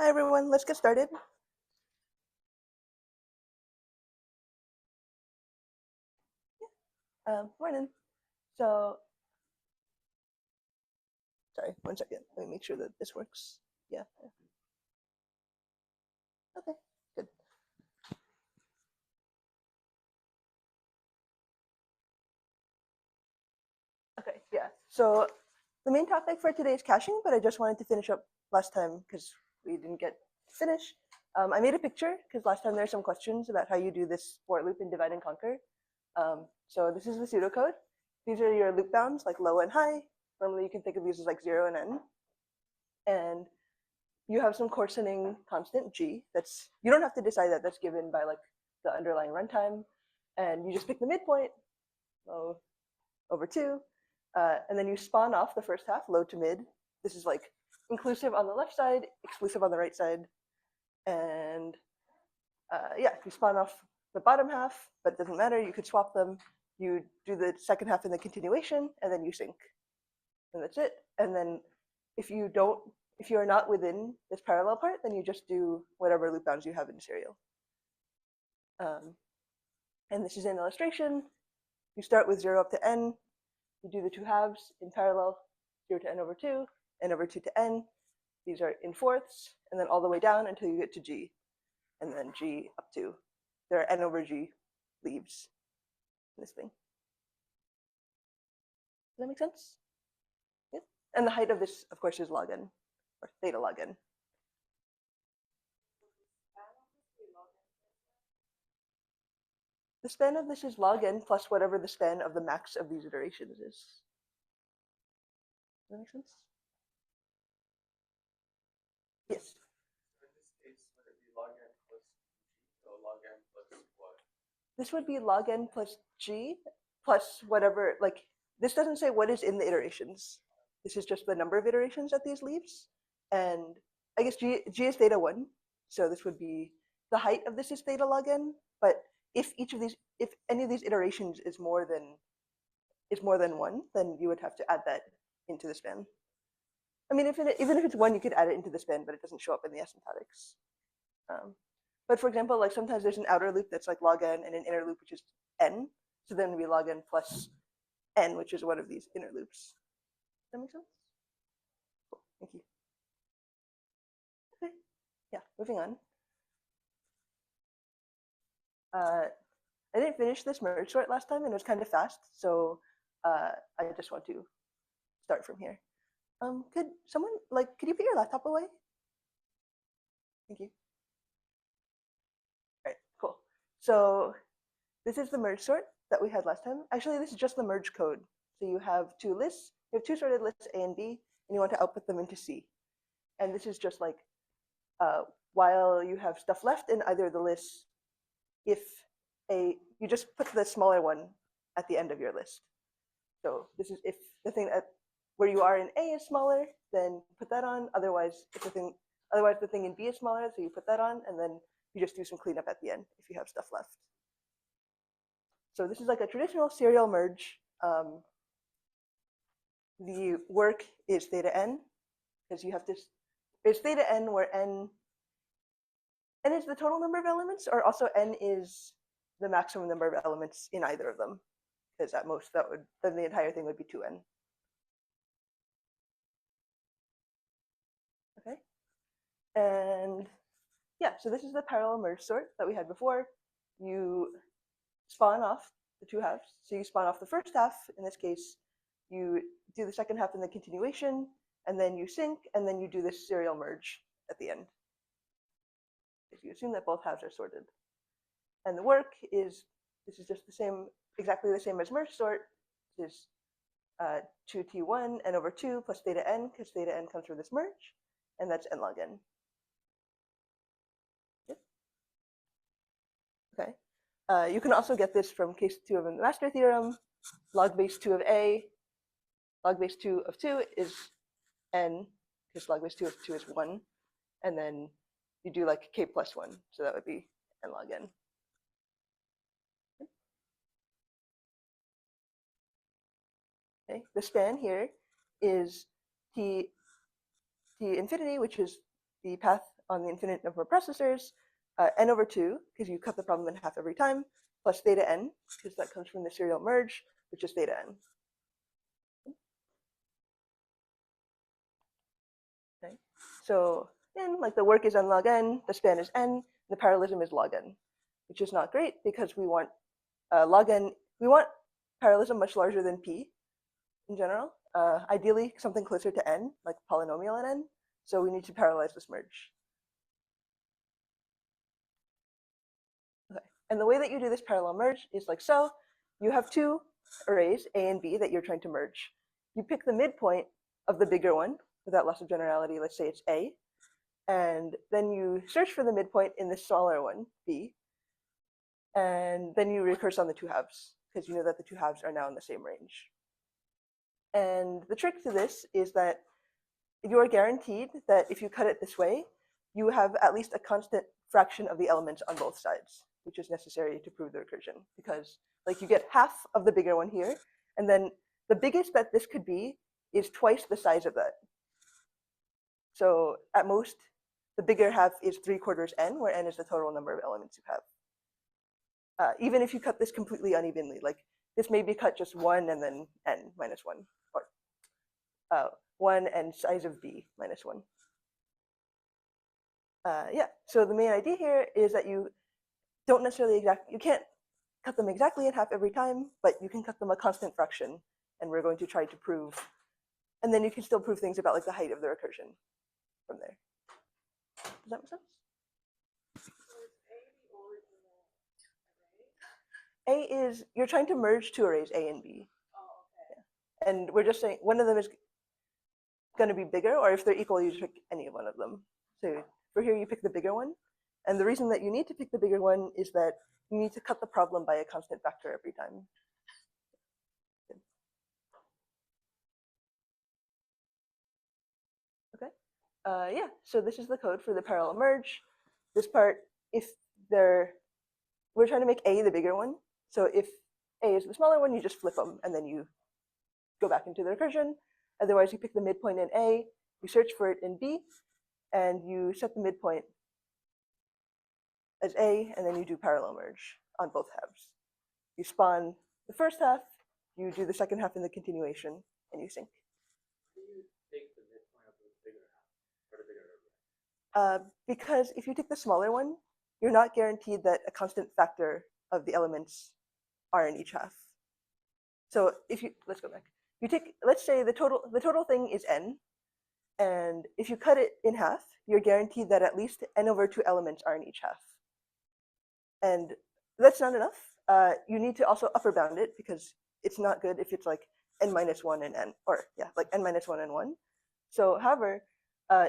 Hi everyone, let's get started. Morning. So, sorry, 1 second. Let me make sure that this works. Yeah. Okay, good. Okay, yeah. So the main topic for today is caching, but I just wanted to finish up last time because we didn't get to finish. I made a picture because last time there were some questions about how you do this for loop in divide and conquer. So this is the pseudocode. These are your loop bounds, like low and high. Normally you can think of these as like 0 and n. And you have some coarsening constant g. That's, you don't have to decide that. That's given by like the underlying runtime, and you just pick the midpoint, low over 2, and then you spawn off the first half, low to mid. This is like inclusive on the left side, exclusive on the right side, and yeah, you spawn off the bottom half, but it doesn't matter. You could swap them. You do the second half in the continuation, and then you sync, and that's it. And then if you are not within this parallel part, then you just do whatever loop bounds you have in serial. And this is an illustration. You start with 0 up to n. You do the 2 halves in parallel, 0 to n over 2, n over 2 to n. These are in fourths, and then all the way down until you get to g, and then g up to. There are n over g leaves in this thing. Does that make sense? Yeah. And the height of this, of course, is log n, or theta log n. The span of this is log n plus whatever the span of the max of these iterations is. Does that make sense? Yes. In this case, would it be log n plus g? So log n plus what? This would be log n plus g plus whatever, like, this doesn't say what is in the iterations. This is just the number of iterations that these leaves. And I guess g is theta 1. So this would be, the height of this is theta log n. But if any of these iterations is more than 1, then you would have to add that into the span. I mean, even if it's 1, you could add it into the span, but it doesn't show up in the asymptotics. But for example, like sometimes there's an outer loop that's like log n and an inner loop which is n. So then we log n plus n, which is one of these inner loops. Does that make sense? Cool. Thank you. Okay. Yeah, moving on. I didn't finish this merge sort last time and it was kind of fast, so I just want to start from here. Could you put your laptop away? Thank you. All right, cool. So this is the merge sort that we had last time. Actually, this is just the merge code. So you have 2 lists, you have 2 sorted lists A and B, and you want to output them into C. And this is just like while you have stuff left in either of the lists, you just put the smaller one at the end of your list. So this is if the thing where you are in A is smaller, then put that on. Otherwise, the thing in B is smaller, so you put that on, and then you just do some cleanup at the end if you have stuff left. So this is like a traditional serial merge. The work is theta n, because you have to. It's theta n where n is the total number of elements, or also n is the maximum number of elements in either of them, because at most then the entire thing would be 2n. Okay, and yeah, so this is the parallel merge sort that we had before. You spawn off the 2 halves. So you spawn off the first half. In this case, you do the second half in the continuation, and then you sync, and then you do this serial merge at the end. If you assume that both halves are sorted. And the work is, this is just exactly the same as merge sort. This is 2t1 n over 2 plus theta n, because theta n comes from this merge, and that's n log n. Yep. Okay. You can also get this from case 2 of the master theorem. Log base 2 of A, log base 2 of 2 is n, because log base 2 of 2 is 1. And then you do like k plus 1, so that would be n log n. Okay. The span here is t infinity, which is the path on the infinite number of processors, n over 2, because you cut the problem in half every time, plus theta n, because that comes from the serial merge, which is theta n. Okay. So then, like the work is n log n, the span is n, the parallelism is log n, which is not great because we want log n, we want parallelism much larger than p in general. Ideally, something closer to n, like polynomial at n. So we need to parallelize this merge. Okay. And the way that you do this parallel merge is like so. You have two arrays, A and B, that you're trying to merge. You pick the midpoint of the bigger one without loss of generality. Let's say it's A. And then you search for the midpoint in the smaller one, B. And then you recurse on the two halves, because you know that the two halves are now in the same range. And the trick to this is that you are guaranteed that if you cut it this way, you have at least a constant fraction of the elements on both sides, which is necessary to prove the recursion, because like you get half of the bigger one here, and then the biggest that this could be is twice the size of that. So at most, the bigger half is 3/4 n, where n is the total number of elements you have. Even if you cut this completely unevenly, like this may be cut just 1 and then n minus 1, or 1 and size of b minus 1. Yeah, so the main idea here is that you don't necessarily you can't cut them exactly in half every time, but you can cut them a constant fraction, and we're going to try to prove, and then you can still prove things about like the height of the recursion from there. Does that make sense? A is, you're trying to merge two arrays, A and B. Oh, okay. Yeah. And we're just saying one of them is going to be bigger, or if they're equal, you just pick any one of them. So for here, you pick the bigger one. And the reason that you need to pick the bigger one is that you need to cut the problem by a constant factor every time. Okay. Yeah, so this is the code for the parallel merge. This part, if we're trying to make A the bigger one. So if A is the smaller one, you just flip them, and then you go back into the recursion. Otherwise, you pick the midpoint in A, you search for it in B, and you set the midpoint as A, and then you do parallel merge on both halves. You spawn the first half, you do the second half in the continuation, and you sync. How do you take the midpoint of the bigger half, or the bigger array? Because if you take the smaller one, you're not guaranteed that a constant factor of the elements are in each half. So if you, let's go back. You take, let's say the total thing is n, and if you cut it in half, you're guaranteed that at least n over 2 elements are in each half. And that's not enough. You need to also upper bound it, because it's not good if it's like n minus 1 and n, or yeah, like n minus 1 and 1. So however,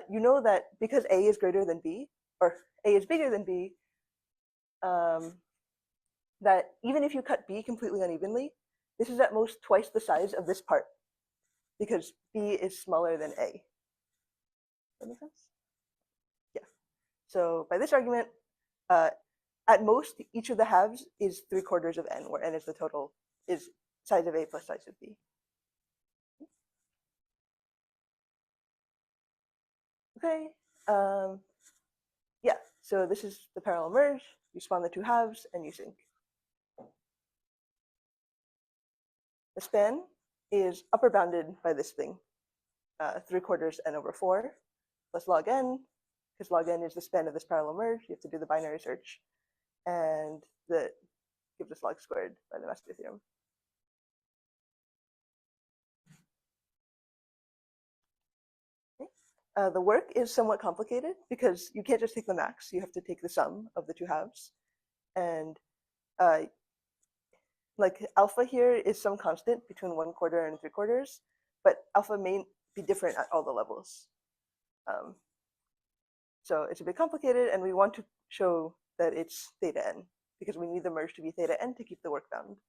you know that because A is greater than B, or A is bigger than B, that even if you cut B completely unevenly, this is at most twice the size of this part, because B is smaller than A. Does that make sense? Yeah. So by this argument, at most, each of the halves is 3/4 of n, where n is the total, is size of A plus size of B. Okay. Yeah, so this is the parallel merge. You spawn the two halves, and you sync. The span is upper bounded by this thing, 3/4 n over 4 plus log n, because log n is the span of this parallel merge. You have to do the binary search, and that gives us log squared by the master theorem. Okay. The work is somewhat complicated because you can't just take the max. You have to take the sum of the two halves, and like alpha here is some constant between 1/4 and 3/4, but alpha may be different at all the levels. So it's a bit complicated, and we want to show that it's theta n, because we need the merge to be theta n to keep the work bound.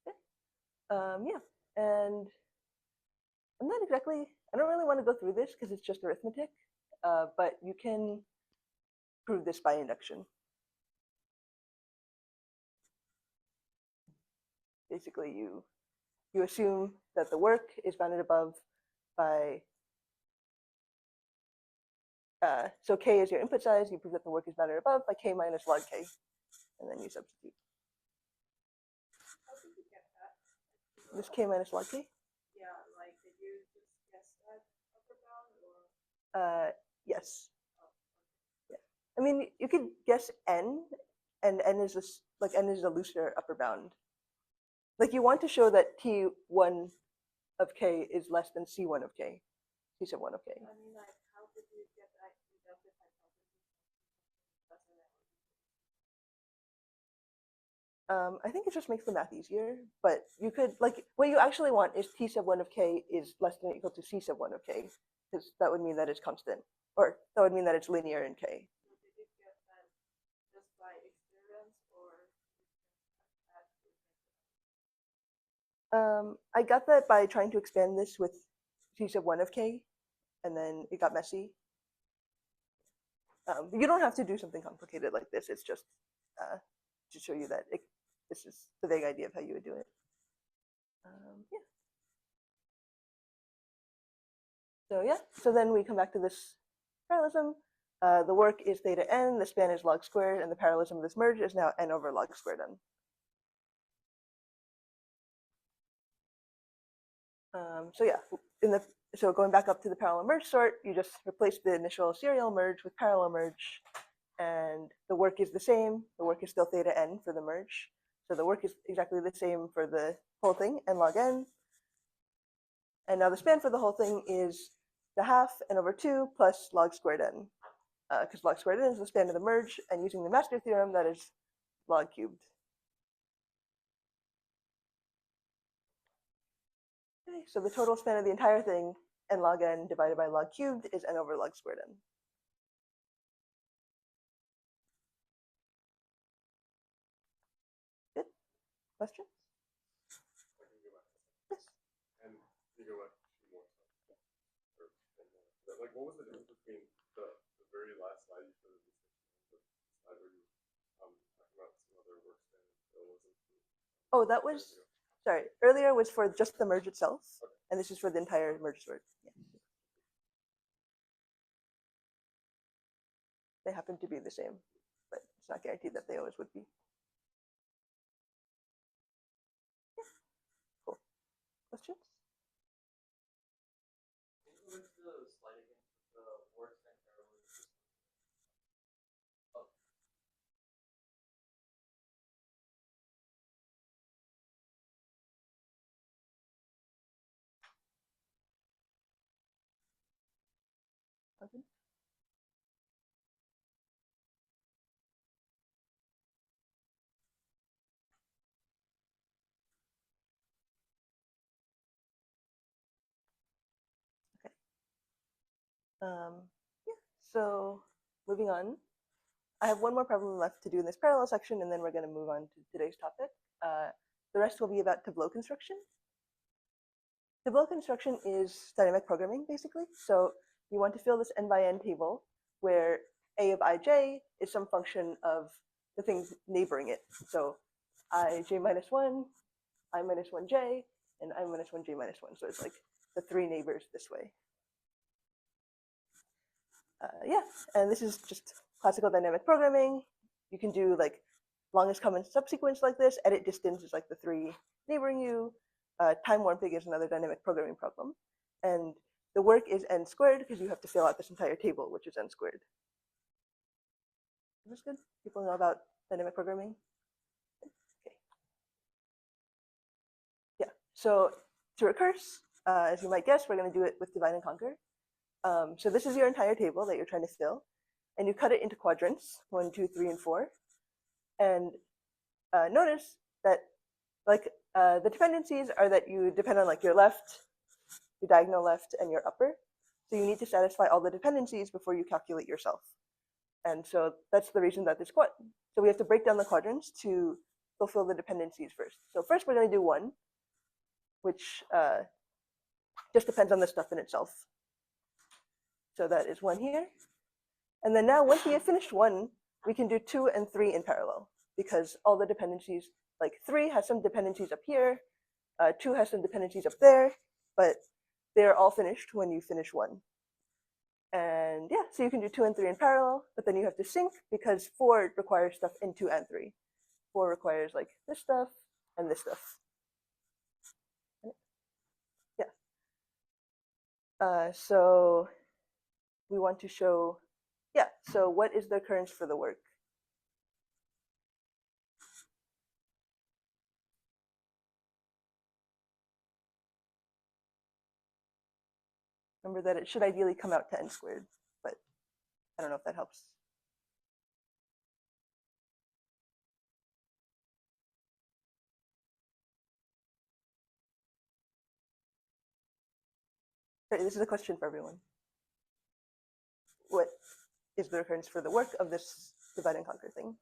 Okay. Yeah, and I'm not exactly, I don't really want to go through this because it's just arithmetic, but you can prove this by induction. Basically, you assume that the work is bounded above by So k is your input size. You prove that the work is bounded above by k minus log k, and then you substitute. How did you get that? This k minus log k? Yeah, like did you just guess that upper bound or? Yes. Yeah. I mean, you could guess n, and n is this like n is a looser upper bound. Like you want to show that t1 of k is less than c1 of k, c sub 1 of k. I mean, like, how did you get that deductive hypothesis? I think it just makes the math easier, but you could, like, what you actually want is t sub 1 of k is less than or equal to c sub 1 of k, because that would mean that it's constant, or that would mean that it's linear in k. So did you get that just by experience or? I got that by trying to expand this with c sub 1 of k, and then it got messy. You don't have to do something complicated like this. It's just to show you that this is the vague idea of how you would do it. Yeah. So then we come back to this parallelism. The work is theta n, the span is log squared, and the parallelism of this merge is now n over log squared n. So going back up to the parallel merge sort, you just replace the initial serial merge with parallel merge, and the work is the same. The work is still theta n for the merge. So the work is exactly the same for the whole thing, n log n. And now the span for the whole thing is the half n over 2 plus log squared n, because log squared n is the span of the merge, and using the master theorem, that is log cubed. Okay, so the total span of the entire thing, n log n divided by log cubed, is n over log squared n. Good? Questions? Yes. And you go back to more stuff. Like, what was the difference between the very last slide you showed us and the slide where you talking about some other work span? Oh, that was, sorry, earlier was for just the merge itself, and this is for the entire merge sort. Yeah. They happen to be the same, but it's not guaranteed that they always would be. Yeah. Cool. Questions? What's the slide again? The work and parallelism. Oh. Okay. Yeah, so moving on. I have one more problem left to do in this parallel section, and then we're going to move on to today's topic. The rest will be about Tableau construction. Tableau construction is dynamic programming, basically. So you want to fill this n by n table where a of ij is some function of the things neighboring it. So ij minus 1, I minus 1j, and I minus 1j minus 1. So it's like the three neighbors this way. Yeah, and this is just classical dynamic programming. You can do like longest common subsequence like this. Edit distance is like the three neighboring you. Time warping is another dynamic programming problem. And the work is n squared because you have to fill out this entire table, which is n squared. Is this good? People know about dynamic programming? Okay. Yeah, so to recurse, as you might guess, we're going to do it with divide and conquer. So this is your entire table that you're trying to fill, and you cut it into quadrants, 1, 2, 3, and 4. And notice that like the dependencies are that you depend on like your left, your diagonal left, and your upper. So you need to satisfy all the dependencies before you calculate yourself. And so that's the reason that so we have to break down the quadrants to fulfill the dependencies first. So first we're going to do 1, which just depends on the stuff in itself. So that is 1 here. And then now once we have finished 1, we can do 2 and 3 in parallel because all the dependencies, like 3 has some dependencies up here, 2 has some dependencies up there, but they're all finished when you finish 1. And yeah, so you can do 2 and 3 in parallel, but then you have to sync because 4 requires stuff in 2 and 3. 4 requires like this stuff and this stuff. Yeah. So we want to show, yeah, so what is the occurrence for the work? Remember that it should ideally come out to n squared, but I don't know if that helps. Sorry, this is a question for everyone. What is the recurrence for the work of this divide and conquer thing?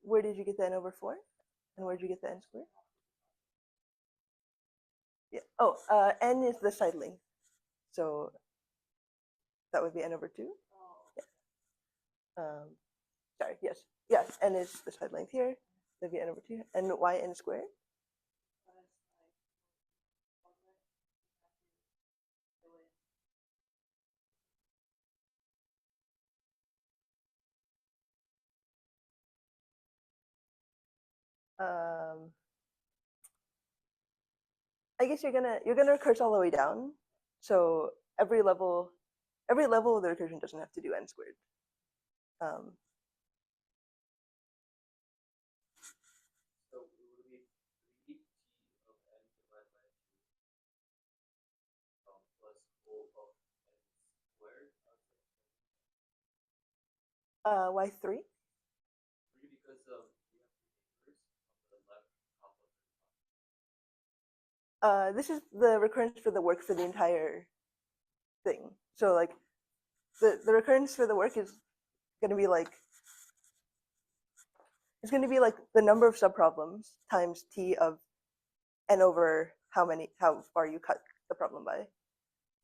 Where did you get the n over 4? And where did you get the n squared? Yeah. Oh, n is the side length. So that would be n over 2. Yeah. Sorry, yes. Yes, n is the side length here. That'd be n over 2. And why n squared? I guess you're gonna recurse all the way down. So every level of the recursion doesn't have to do n squared. So it would be 3t of n divided by 2 plus O of n squared. Why 3? 3 because we have the inverse of the left half of the This is the recurrence for the work for the entire thing. So like the recurrence for the work is going to be like, it's going to be like the number of subproblems times t of n over how far you cut the problem by.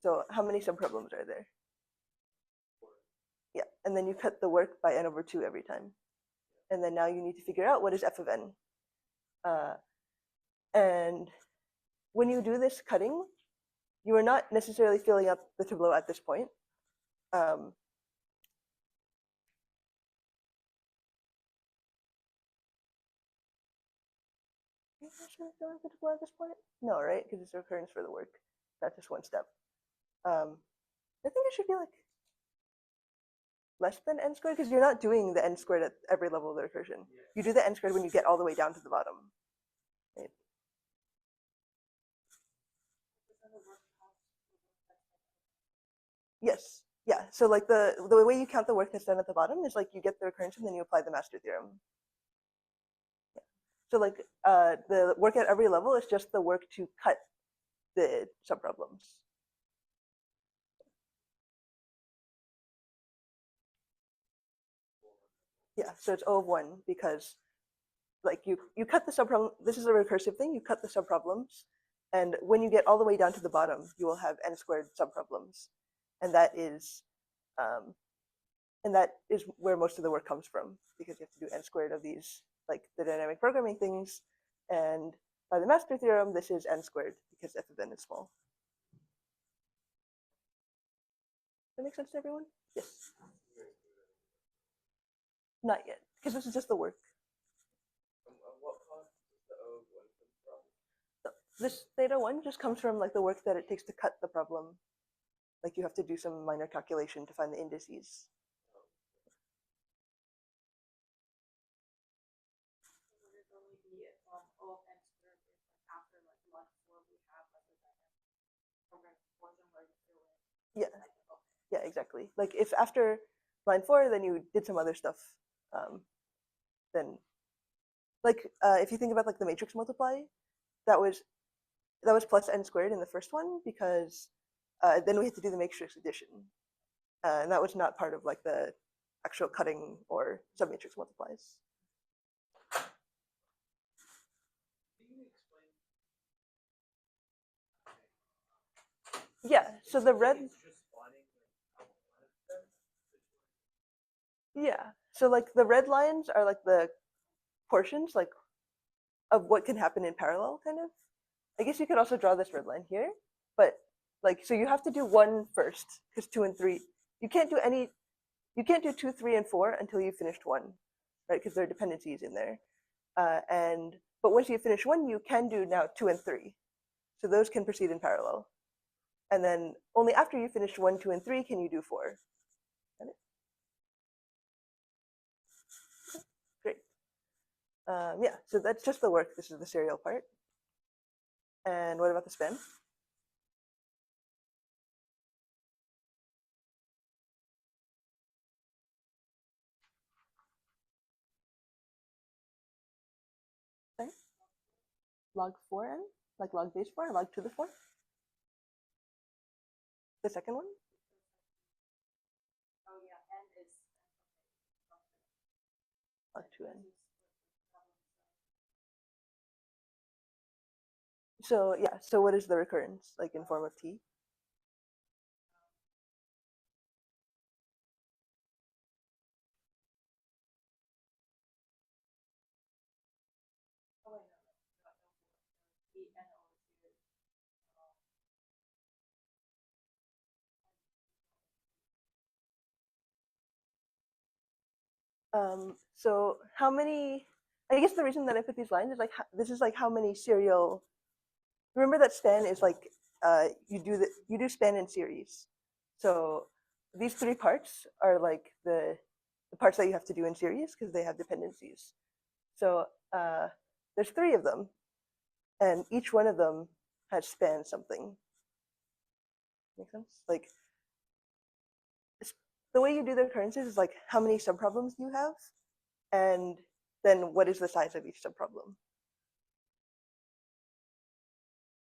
So how many subproblems are there? Yeah, and then you cut the work by n over 2 every time. And then now you need to figure out what is f of n. And when you do this cutting, you are not necessarily filling up the Tableau at this point. Filling the Tableau at this point? No, right? Because it's a recurrence for the work, not just one step. I think it should be like less than n squared because you're not doing the n squared at every level of the recursion. You do the n squared when you get all the way down to the bottom. Right? Yes. Yeah. So like the way you count the work that's done at the bottom is like you get the recurrence and then you apply the master theorem. Yeah. So like the work at every level is just the work to cut the subproblems. Yeah. So it's O of 1 because like you cut the subproblem. This is a recursive thing. You cut the subproblems, and when you get all the way down to the bottom, you will have n squared subproblems, and that is where most of the work comes from because you have to do n squared of these like the dynamic programming things, and by the master theorem, this is n squared because f of n is small. Does that make sense to everyone? Yes. Not yet, because this is just the work. What cost does the O of 1 come from? So this theta 1 just comes from like the work that it takes to cut the problem. Like you have to do some minor calculation to find the indices. Yeah, yeah, exactly. Like if after line 4, then you did some other stuff, then like if you think about like the matrix multiply, that was plus n squared in the first one because then we had to do the matrix addition, and that was not part of like the actual cutting or submatrix multiplies. Yeah, so the red, It's just finding like one of them. yeah, so like the red lines are like the portions like of what can happen in parallel, kind of. I guess you could also draw this red line here, but like so you have to do one first because 2 and 3 you can't do any you can't do 2, 3, and 4 until you finished one, right? Because there are dependencies in there, and but once you finish one, you can do now 2 and 3, so those can proceed in parallel, and then only after you finish 1, 2, and 3 can you do 4. Got it? Great. Yeah, so that's just the work. This is the serial part. And what about the span? Sorry? Log 4n? Like log base 4, log to the 4? The second one? Oh yeah, N is Log 2n. So yeah, so what is the recurrence, like in form of t? oh wait, no, the N over here. So how many, I guess the reason that I put these lines is like, this is like how many serial, remember that span is like, you do span in series. So these 3 parts are like the parts that you have to do in series because they have dependencies. So there's 3 of them, and each one of them has span something. Make sense? Like the way you do the recurrences is like how many subproblems you have, and then what is the size of each subproblem.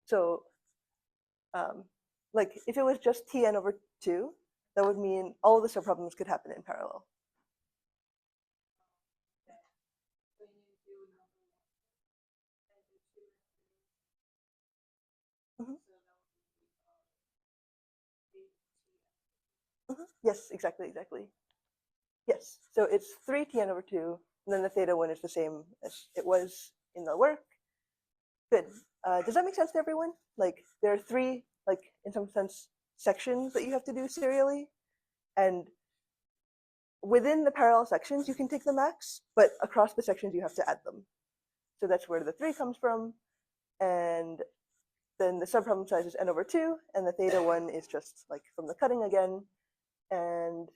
So like if it was just Tn over 2, that would mean all the subproblems could happen in parallel. When you do number one and do 2 and 3, Mhm. so that would be 8 T. Yes, exactly. Yes, so it's 3 Tn over 2, and then the theta one is the same as it was in the work. Good. Does that make sense to everyone? Like there are 3, like in some sense, sections that you have to do serially, and within the parallel sections you can take the max, but across the sections you have to add them. So that's where the 3 comes from, and then the subproblem size is n over 2, and the theta one is just like from the cutting again, and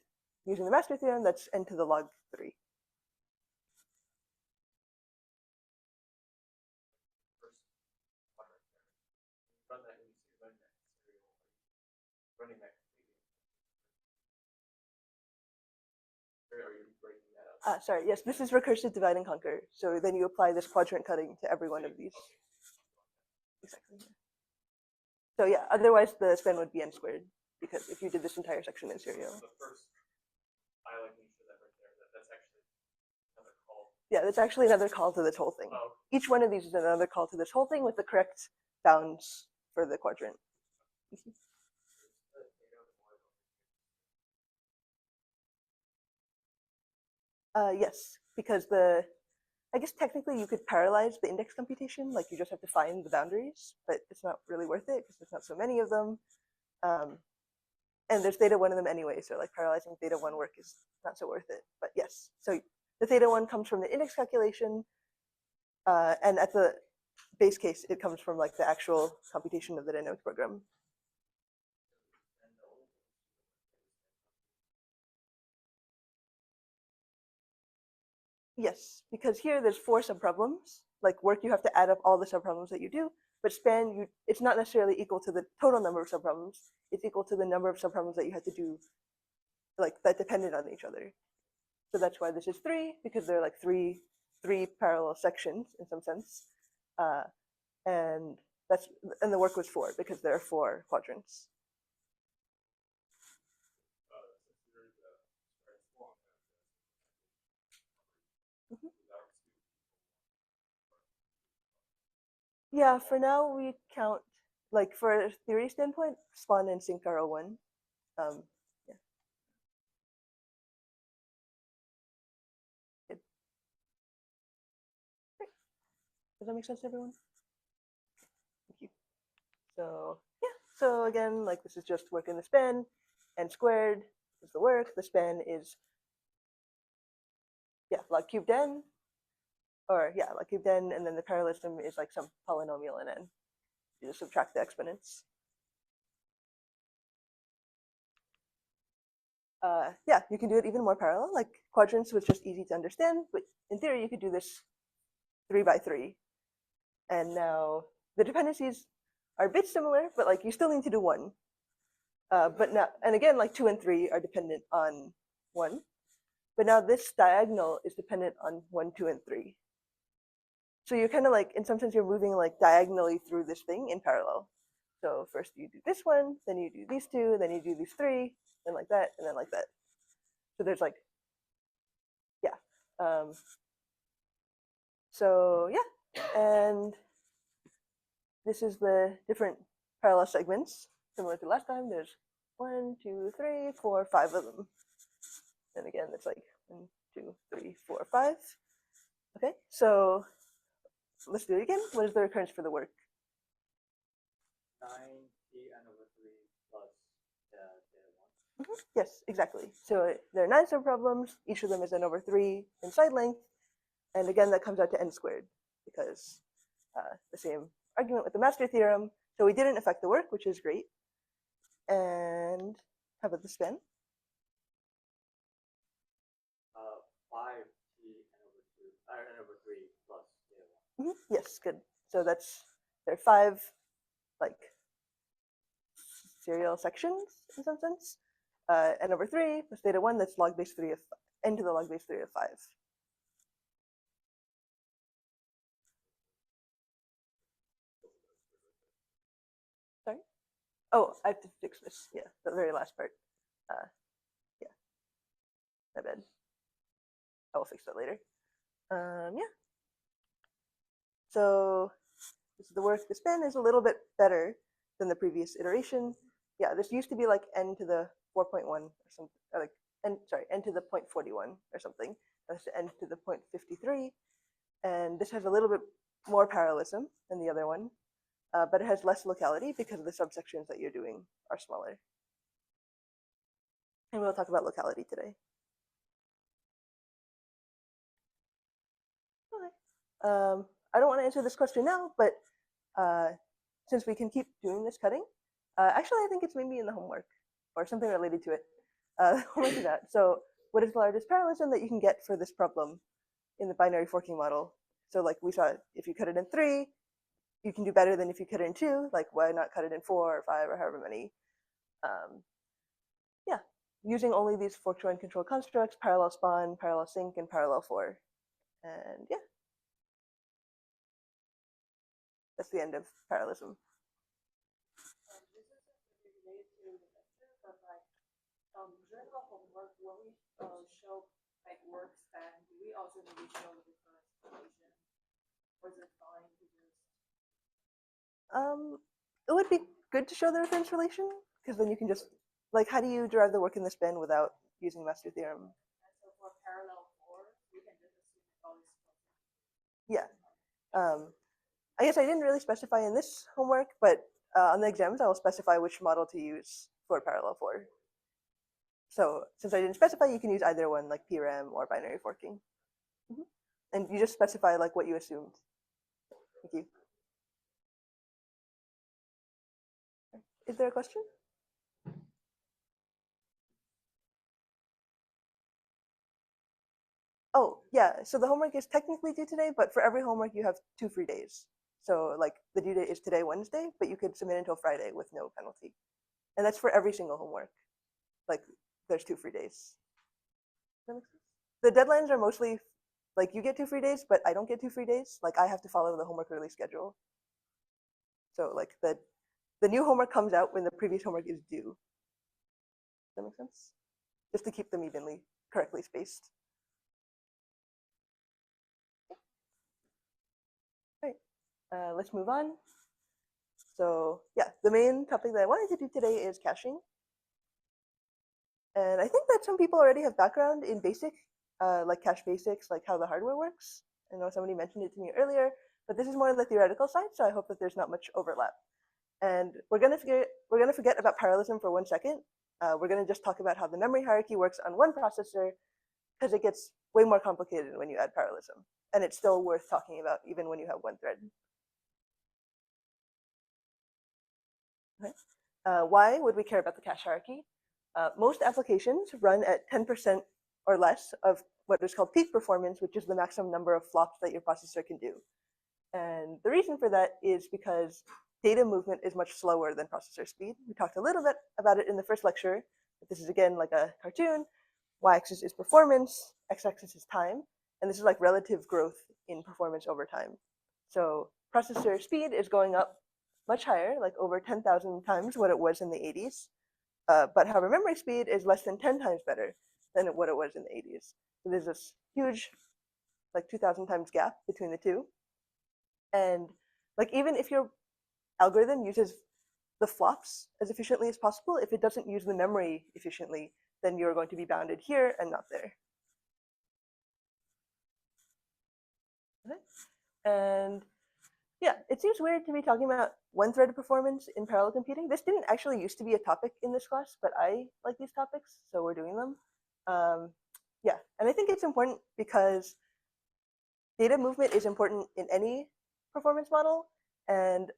using the master theorem, that's n to the log 3. First quadrant there. Run that and you see running that serial, running that completely. Or are you breaking that up? Sorry, yes, this is recursive divide and conquer. So then you apply this quadrant cutting to every one of these. Exactly. So yeah, otherwise the span would be n squared, because if you did this entire section in serial. The first highlight you show that right there, that's actually another call. Yeah, that's actually another call to this whole thing. Oh, Each one of these is another call to this whole thing with the correct bounds for the quadrant. Yes, because I guess technically you could parallelize the index computation, like you just have to find the boundaries, but it's not really worth it because there's not so many of them. And there's theta one of them anyway, so like parallelizing theta one work is not so worth it. But yes, so the theta one comes from the index calculation, and at the base case, it comes from like the actual computation of the dynamics program. Yes, because here there's 4 subproblems. Like work, you have to add up all the subproblems that you do, but span, it's not necessarily equal to the total number of subproblems. It's equal to the number of subproblems that you had to do, like that depended on each other. So that's why this is 3, because they're like three parallel sections in some sense, and the work was 4 because there are 4 quadrants. Mhm. Yeah, for now we count like for a theory standpoint, spawn and sync are O1. Yeah. Good. Great. Does that make sense to everyone? Thank you. So yeah, so again, like this is just work in the span, n squared is the work, the span is, yeah, log cubed n, or yeah, log cubed n, and then the parallelism is like some polynomial in n. You just subtract the exponents. Yeah, you can do it even more parallel. Like quadrants was just easy to understand, but in theory, you could do this 3 by 3. And now the dependencies are a bit similar, but like you still need to do 1. But now, and again, like 2 and 3 are dependent on 1. But now this diagonal is dependent on 1, 2, and 3. So you're kind of like, in some sense, you're moving like diagonally through this thing in parallel. So first you do this one, then you do these 2, then you do these 3, then like that, and then like that. So there's like, yeah. So yeah, and this is the different parallel segments. Similar to last time, there's 1, 2, 3, 4, 5 of them. And again, it's like 1, 2, 3, 4, 5. Okay, so let's do it again. What is the recurrence for the work? 9T(n/3) plus the 1. Yes, exactly. So there are 9 subproblems. Each of them is n/3 in side length. And again, that comes out to n squared because the same argument with the master theorem. So we didn't affect the work, which is great. And how about the span? 5T(n/3) plus the 1. Yes, good. So there are 5 like serial sections in some sense. n/3 plus theta 1, that's log base 3 of n to the log base 3 of 5. Sorry? Oh, I have to fix this. Yeah, the very last part. Yeah, my bad. I will fix that later. Yeah. So this is the work. The span is a little bit better than the previous iteration. Yeah, this used to be like n to the 4.1 or something, or like n to the 0.41 or something. That's n to the 0.53, and this has a little bit more parallelism than the other one, but it has less locality because the subsections that you're doing are smaller. And we'll talk about locality today. Okay. I don't want to answer this question now, but since we can keep doing this cutting, actually I think it's maybe in the homework or something related to it. We'll do that. So what is the largest parallelism that you can get for this problem in the binary forking model? So like we saw, if you cut it in 3, you can do better than if you cut it in 2. Like why not cut it in 4 or 5 or however many? Yeah, using only these fork join control constructs, parallel spawn, parallel sync, and parallel for. And yeah, that's the end of parallelism. This is related to the lecture, but like during our homework, when we show like work span, do we also need to show the different relation? Or is it fine to just It would be good to show the reference relation because then you can just like, how do you derive the work in the span without using master theorem? and so for parallel four, we can just assume it's always Yeah. I guess I didn't really specify in this homework, but on the exams I will specify which model to use for parallel for. So since I didn't specify, you can use either one, like PRAM or binary forking. And you just specify like what you assumed. Thank you. Is there a question? Oh, yeah. So the homework is technically due today, but for every homework you have 2 free days. So like the due date is today, Wednesday, but you could submit until Friday with no penalty. And that's for every single homework. Like there's 2 free days. Does that make sense? The deadlines are mostly like you get 2 free days, but I don't get 2 free days. Like I have to follow the homework release schedule. So like the new homework comes out when the previous homework is due. Does that make sense? Just to keep them evenly, correctly spaced. All right, let's move on. So yeah, the main topic that I wanted to do today is caching. And I think that some people already have background in basic, like cache basics, like how the hardware works. I know somebody mentioned it to me earlier, but this is more the theoretical side, so I hope that there's not much overlap. And we're gonna forget about parallelism for 1 second. We're gonna just talk about how the memory hierarchy works on one processor, because it gets way more complicated when you add parallelism, and it's still worth talking about even when you have one thread. Okay. Why would we care about the cache hierarchy? Most applications run at 10% or less of what is called peak performance, which is the maximum number of flops that your processor can do. And the reason for that is because data movement is much slower than processor speed. We talked a little bit about it in the first lecture, but this is again like a cartoon. Y-axis is performance, x-axis is time, and this is like relative growth in performance over time. So processor speed is going up much higher, like over 10,000 times what it was in the 80s. But however, memory speed is less than 10 times better than what it was in the 80s. So there's this huge, like 2,000 times gap between the two. And like even if your algorithm uses the flops as efficiently as possible, if it doesn't use the memory efficiently, then you're going to be bounded here and not there. Okay. And yeah, it seems weird to be talking about one-threaded performance in parallel computing. This didn't actually used to be a topic in this class, but I like these topics, so we're doing them. Yeah, and I think it's important because data movement is important in any performance model, and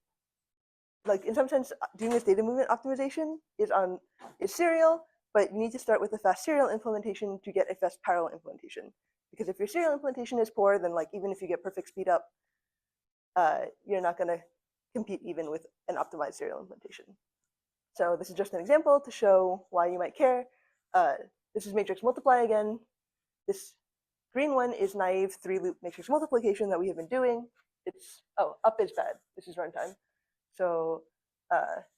like in some sense, doing this data movement optimization is serial, but you need to start with a fast serial implementation to get a fast parallel implementation. Because if your serial implementation is poor, then like even if you get perfect speed up, you're not going to compete even with an optimized serial implementation. So this is just an example to show why you might care. This is matrix multiply again. This green one is naive 3-loop matrix multiplication that we have been doing. It's, oh, up is bad. This is runtime. So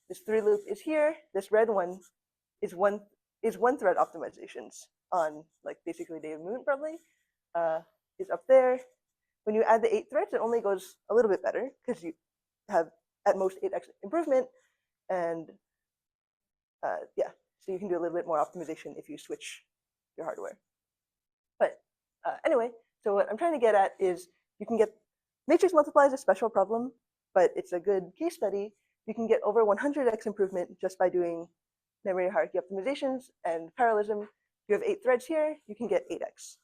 this 3-loop is here. This red one is one thread optimizations on like basically data movement probably is up there. When you add the 8 threads, it only goes a little bit better because you have at most 8x improvement, and yeah, so you can do a little bit more optimization if you switch your hardware. But anyway, so what I'm trying to get at is you can get matrix multiply is a special problem, but it's a good case study. You can get over 100x improvement just by doing memory hierarchy optimizations and parallelism. If you have 8 threads here, you can get 8x.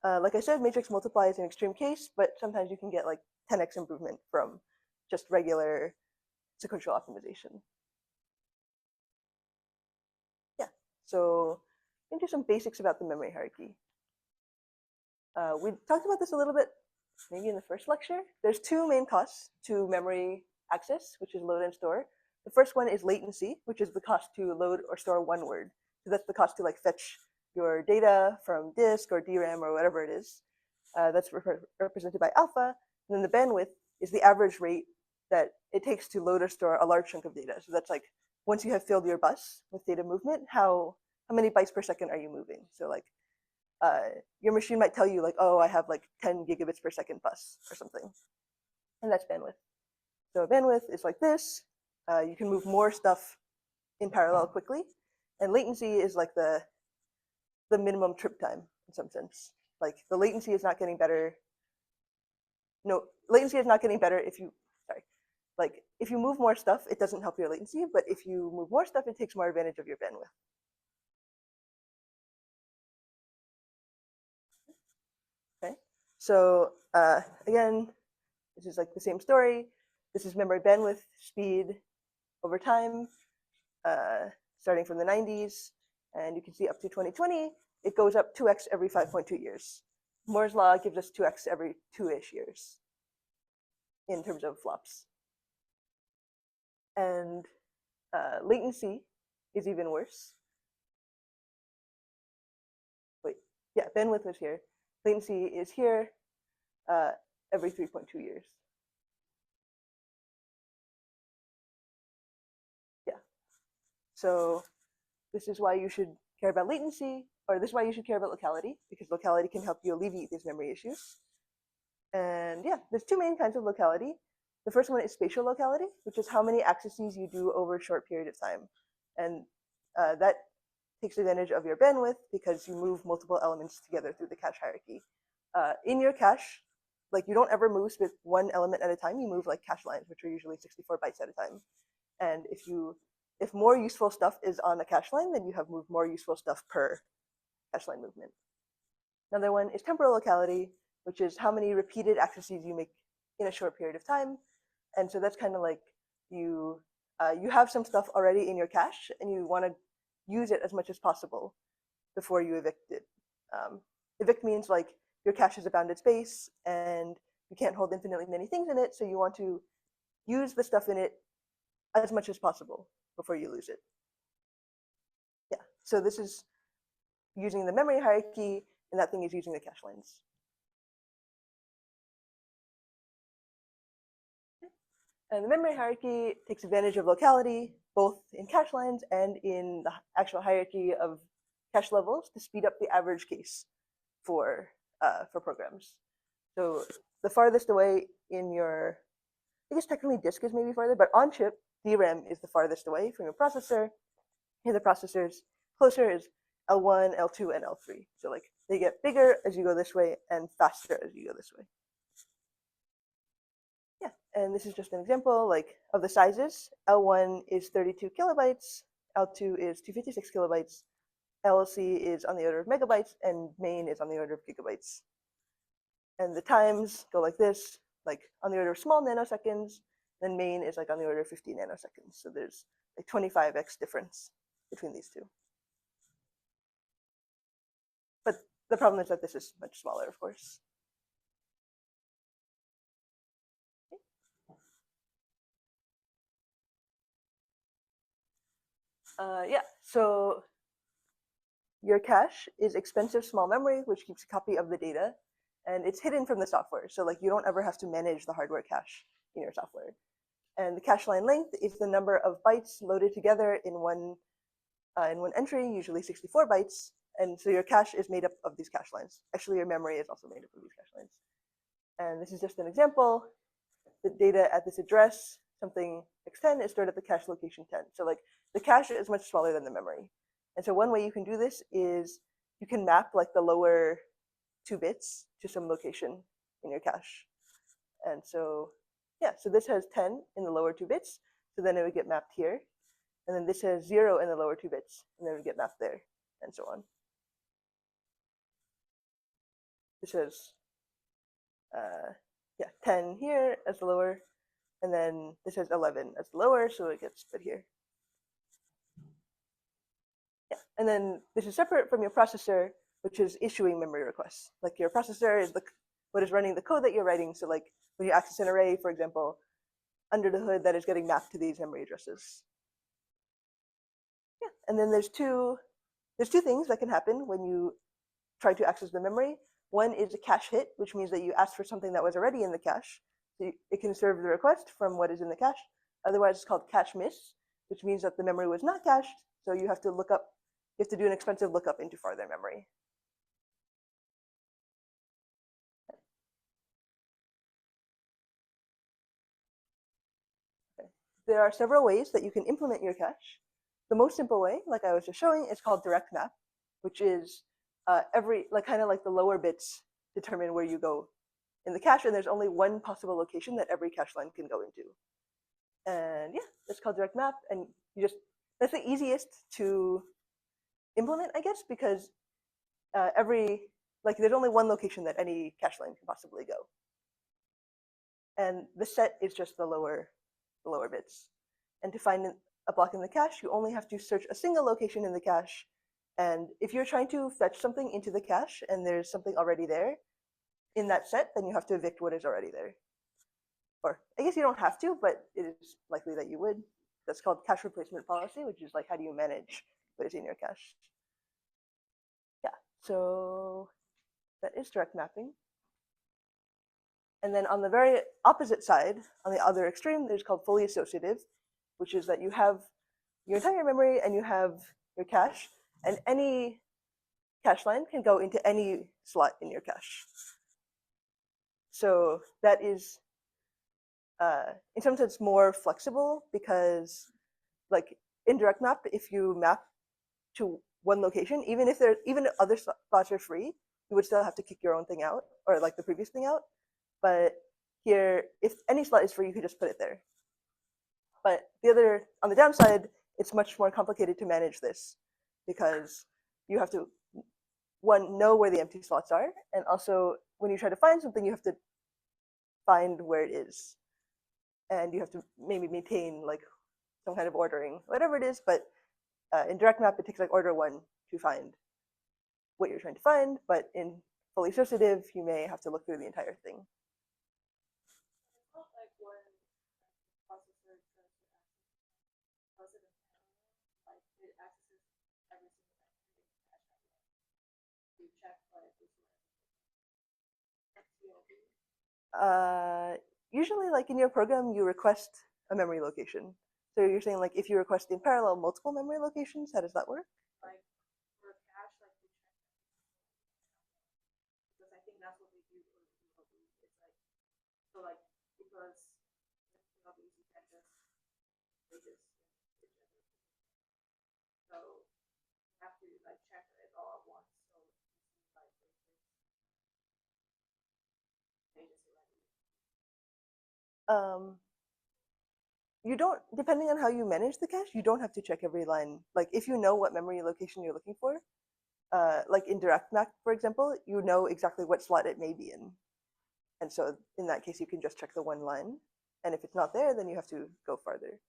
Like I said, matrix multiply is an extreme case, but sometimes you can get like 10x improvement from just regular sequential optimization. Yeah, so into some basics about the memory hierarchy. We talked about this a little bit maybe in the first lecture. There's 2 main costs to memory access, which is load and store. The first one is latency, which is the cost to load or store one word. So that's the cost to like fetch your data from disk or DRAM or whatever it is. That's represented by alpha. And then the bandwidth is the average rate that it takes to load or store a large chunk of data. So that's like once you have filled your bus with data movement, how many bytes per second are you moving? So like your machine might tell you like, oh, I have like 10 gigabits per second bus or something. And that's bandwidth. So bandwidth is like this. You can move more stuff in parallel quickly. And latency is like the minimum trip time in some sense. Like the latency is not getting better. No, latency is not getting better if you, sorry. Like if you move more stuff, it doesn't help your latency, but if you move more stuff, it takes more advantage of your bandwidth. Okay, so again, this is like the same story. This is memory bandwidth speed over time, starting from the 90s. And you can see up to 2020, it goes up 2x every 5.2 years. Moore's law gives us 2x every 2-ish years in terms of flops. And latency is even worse. Wait, yeah, bandwidth was here. Latency is here every 3.2 years. Yeah. So this is why you should care about latency, or this is why you should care about locality, because locality can help you alleviate these memory issues. And yeah, there's two main kinds of locality. The first one is spatial locality, which is how many accesses you do over a short period of time. And that takes advantage of your bandwidth because you move multiple elements together through the cache hierarchy. In your cache, like you don't ever move with one element at a time. You move like cache lines, which are usually 64 bytes at a time. And if more useful stuff is on a cache line, then you have moved more useful stuff per cache line movement. Another one is temporal locality, which is how many repeated accesses you make in a short period of time. And so that's kind of like you have some stuff already in your cache, and you want to use it as much as possible before you evict it. Evict means like your cache is a bounded space, and you can't hold infinitely many things in it, so you want to use the stuff in it as much as possible before you lose it. Yeah, so this is using the memory hierarchy, and that thing is using the cache lines. And the memory hierarchy takes advantage of locality, both in cache lines and in the actual hierarchy of cache levels to speed up the average case for programs. So the farthest away in your, I guess technically disk is maybe farther, but on chip, DRAM is the farthest away from your processor. Here the processors closer is L1, L2, and L3. So like they get bigger as you go this way and faster as you go this way. Yeah, and this is just an example like of the sizes. L1 is 32 kilobytes, L2 is 256 kilobytes, LC is on the order of megabytes, and main is on the order of gigabytes. And the times go like this, like on the order of small nanoseconds, then main is like on the order of 50 nanoseconds. So there's like 25x difference between these two. But the problem is that this is much smaller, of course. Yeah, so your cache is expensive small memory, which keeps a copy of the data, and it's hidden from the software. So like you don't ever have to manage the hardware cache in your software. And the cache line length is the number of bytes loaded together in one entry, usually 64 bytes. And so your cache is made up of these cache lines. Actually, your memory is also made up of these cache lines. And this is just an example. The data at this address, something x10, is stored at the cache location 10. So like the cache is much smaller than the memory. And so one way you can do this is you can map like the lower 2 bits to some location in your cache. And so, yeah, so this has 10 in the lower 2 bits. So then it would get mapped here. And then this has 0 in the lower 2 bits. And then it would get mapped there, and so on. This has, yeah, 10 here as the lower. And then this has 11 as the lower, so it gets put here. Yeah, and then this is separate from your processor, which is issuing memory requests. Like your processor is what is running the code that you're writing. So like when you access an array, for example, under the hood that is getting mapped to these memory addresses. Yeah, and then there's two things that can happen when you try to access the memory. One is a cache hit, which means that you ask for something that was already in the cache. So it can serve the request from what is in the cache. Otherwise, it's called cache miss, which means that the memory was not cached. So you have to do an expensive lookup into farther memory. Okay. There are several ways that you can implement your cache. The most simple way, like I was just showing, is called direct map, which is kind of like the lower bits determine where you go in the cache, and there's only one possible location that every cache line can go into. And yeah, it's called direct map, and that's the easiest to implement, I guess, because there's only one location that any cache line can possibly go. And the set is just the lower bits. And to find a block in the cache, you only have to search a single location in the cache. And if you're trying to fetch something into the cache and there's something already there in that set, then you have to evict what is already there. Or I guess you don't have to, but it is likely that you would. That's called cache replacement policy, which is like how do you manage what is in your cache. Yeah, so that is direct mapping. And then on the very opposite side, on the other extreme, there's called fully associative, which is that you have your entire memory and you have your cache, and any cache line can go into any slot in your cache. So that is, in some sense, more flexible because, like in direct map, if you map to one location, even if other spots are free, you would still have to kick your own thing out or like the previous thing out. But here, if any slot is free, you could just put it there. But on the downside, it's much more complicated to manage this because you have to, one, know where the empty slots are, and also when you try to find something, you have to find where it is, and you have to maybe maintain like some kind of ordering, whatever it is. But in direct map, it takes like order one to find what you're trying to find, but in fully associative, you may have to look through the entire thing. It's not like when processor tries to access president, like it accesses every single entry in the cache item. You check like this one. Usually, like in your program, you request a memory location. So you're saying like if you request in parallel multiple memory locations, how does that work? Like for cache, like we check because I think that's what they do for PLB. It's like so like because PLB you can just they just so you have to like check it all at once. So like they just You don't, depending on how you manage the cache, you don't have to check every line. Like if you know what memory location you're looking for, like in direct map, for example, you know exactly what slot it may be in. And so in that case, you can just check the one line. And if it's not there, then you have to go farther.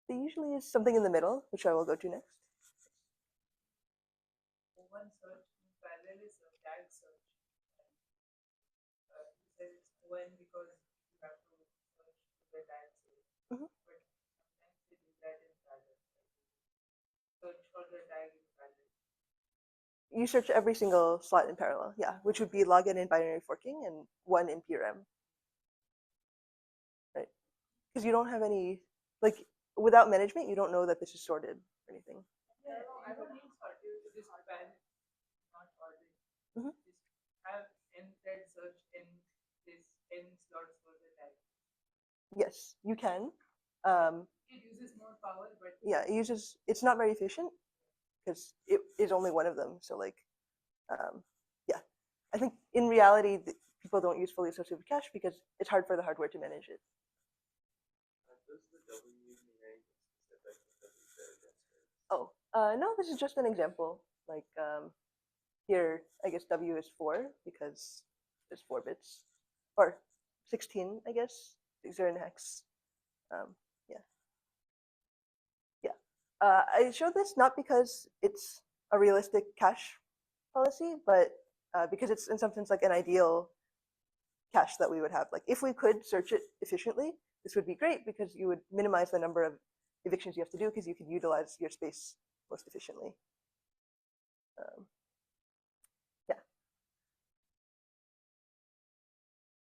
There usually is something in the middle, which I will go to next. One search in parallelism, tag search. You said it's one because you have to search the tag search. Mhm. But sometimes they do that in parallel. Search for the tag in parallel. You search every single slot in parallel, yeah, which would be login in binary forking and one in PRM. Right? Because you don't have any, like, without management, you don't know that this is sorted or anything. Yeah, I don't need sorted. It is parallel, not ordered. Mhm. Just have n thread search in this n slots for the tag. Yes, you can. It uses more power, but Yeah, it's not very efficient because it is only one of them. So like, yeah, I think in reality, people don't use fully associative cache because it's hard for the hardware to manage it. Does the W mean specific W Oh, no, this is just an example. Like here, I guess W is 4 because there's 4 bits, or 16, I guess. These are in hex. Yeah. Yeah. I showed this not because it's a realistic cache policy, but because it's in some sense like an ideal cache that we would have. Like if we could search it efficiently, this would be great because you would minimize the number of evictions you have to do because you could utilize your space most efficiently. Yeah.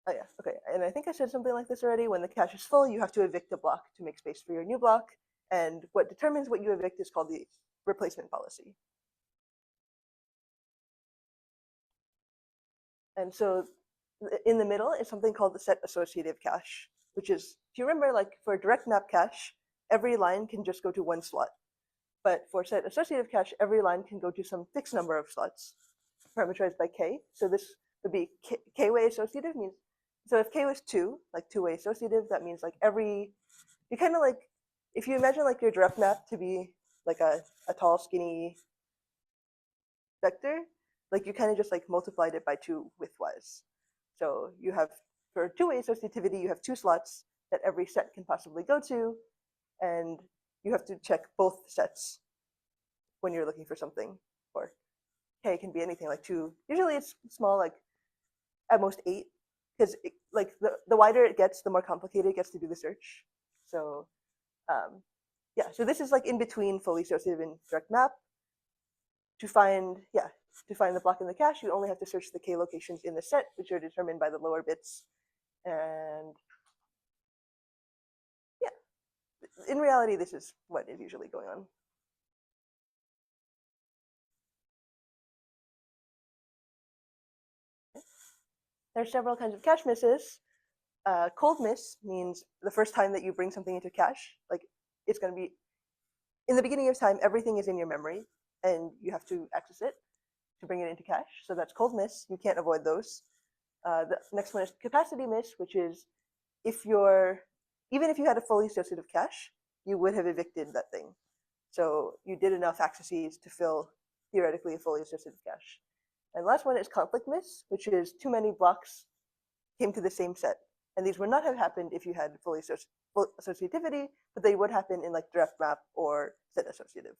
Oh yeah, okay. And I think I said something like this already. When the cache is full, you have to evict a block to make space for your new block. And what determines what you evict is called the replacement policy. And so in the middle is something called the set associative cache, which is, if you remember, like for direct map cache, every line can just go to one slot. But for set associative cache, every line can go to some fixed number of slots, parameterized by k. So this would be k-way associative means, so if k was 2, like two-way associative, that means like you kind of like, if you imagine like your direct map to be like a tall, skinny vector, like you kind of just like multiplied it by 2 widthwise. So you have, for two-way associativity, you have 2 slots that every set can possibly go to, and you have to check both sets when you're looking for something. Or k can be anything like 2. Usually it's small, like at most 8, because like the wider it gets, the more complicated it gets to do the search. So yeah, so this is like in between fully associative and direct map. To find the block in the cache, you only have to search the k locations in the set, which are determined by the lower bits. And yeah, in reality, this is what is usually going on. There's several kinds of cache misses. Cold miss means the first time that you bring something into cache, like it's going to be in the beginning of time, everything is in your memory, and you have to access it to bring it into cache. So that's cold miss. You can't avoid those. The next one is capacity miss, which is even if you had a fully associative cache, you would have evicted that thing. So you did enough accesses to fill theoretically a fully associative cache. And last one is conflict miss, which is too many blocks came to the same set. And these would not have happened if you had full associativity, but they would happen in like direct map or set associative.